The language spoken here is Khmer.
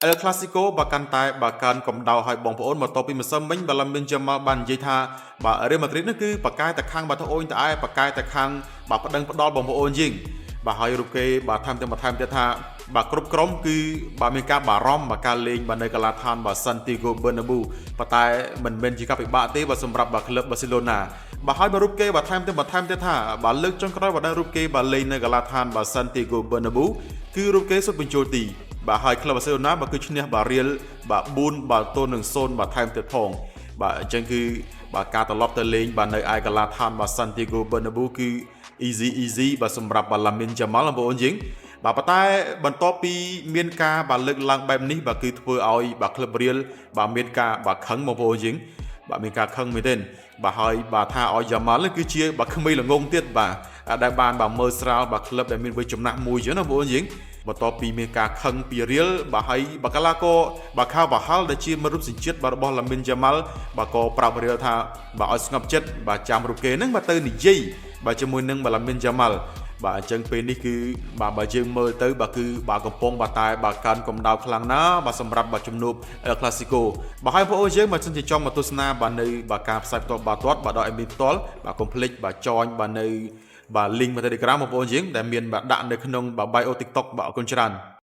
El Clasico បើកាន់តែបើកើនកម្ដៅឲ្យបងប្អូនមកតពីម្សិលមិញបើឡាមីនយ៉ាម៉ាល់បាននិយាយថាបាទ Real Madrid នោះគឺបកកាយតែខាងបាទត្អូញត្អែបកកាយតែខាងបាទប្តឹងផ្ដាល់បងប្អូនយើងបាទហើយរូបគេបាទថែមទៀតថាបាទគ្រប់ក្រុមគឺបាទមានការបារម្ភបាទការលេងបាទនៅកីឡដ្ឋានបាទ Santiago Bernabeu ប៉ុន្តែមិនមែនជាការពិបាកទេបាទសម្រាប់បាទក្លឹប Barcelona បាទហើយបាទរូបគេបាទថែមទៀតថាបាទលើកចុងក្រោយបាទរូបគេបាទលេងនៅកីឡដ្ឋានបាទ Santiago Bernabeu គឺរូបគេសុទ្ធបញ្ចូលទីបាទហើយក្លឹប Barcelona បាទគឺឈ្នះបាទ Real បាទ4បាទទល់នឹង0បាទថែមទៀតផងបាទអញ្ចឹងគឺបាទការត្រឡប់ទៅលេងបាទនៅឯកីឡដ្ឋានបាទ Santiago Bernabeu គឺ easy បាទសម្រាប់បាទ Lamine Yamal បងប្អូនយើងបាទប៉ុន្តែបន្ទាប់ពីមានការបាទលើកឡើងបែបនេះបាទគឺធ្វើឲ្យបាទក្លឹប Real បាទមានការបាទខឹងបងប្អូនយើងបាទមានការខឹងមែនទេបាទហើយបាទថាឲ្យ Yamal គឺជាបាទក្មេងល្ងងទៀតបាទដែលបានបាទមើលស្រាលបាទក្លឹបដែលមានវ័យចំណាស់មួយចឹងណាបងប្អូនយើងបន្ទាប់ពីមានការខឹងពីរៀលបាទហើយបាកាឡាក៏បាខាបាហាល់ដែលជាមិត្តរូបសញ្ជាតិបាទរបស់ឡាមីនយ៉ាម៉ាល់បាទក៏ប្រាប់រៀលថាបាទឲ្យស្ងប់ចិត្តបាទចាំរូបគេហ្នឹងបាទទៅនិយាយបាទជាមួយនឹងឡាមីនយ៉ាម៉ាល់បាទអញ្ចឹងពេលនេះគឺបាទបើយើងមើលទៅបាទគឺបាទកំពុងបាទតែបាទកើនកម្ដៅខ្លាំងណាស់បាទសម្រាប់បាទជំនួប El Clasico បាទហើយបងប្អូនយើងបាទសិនជាចង់មកទស្សនាបាទនៅបាទការផ្សាយផ្ទាល់បាទទាត់បាទដល់អេមីផ្ទាល់បាទកុំភ្លេចបាទចอยបាទនៅបាទ link មក Telegram បងប្អូនយើងដែលមានបាទដាក់នៅក្នុងបាទ bio TikTok បាទអរគុណច្រើន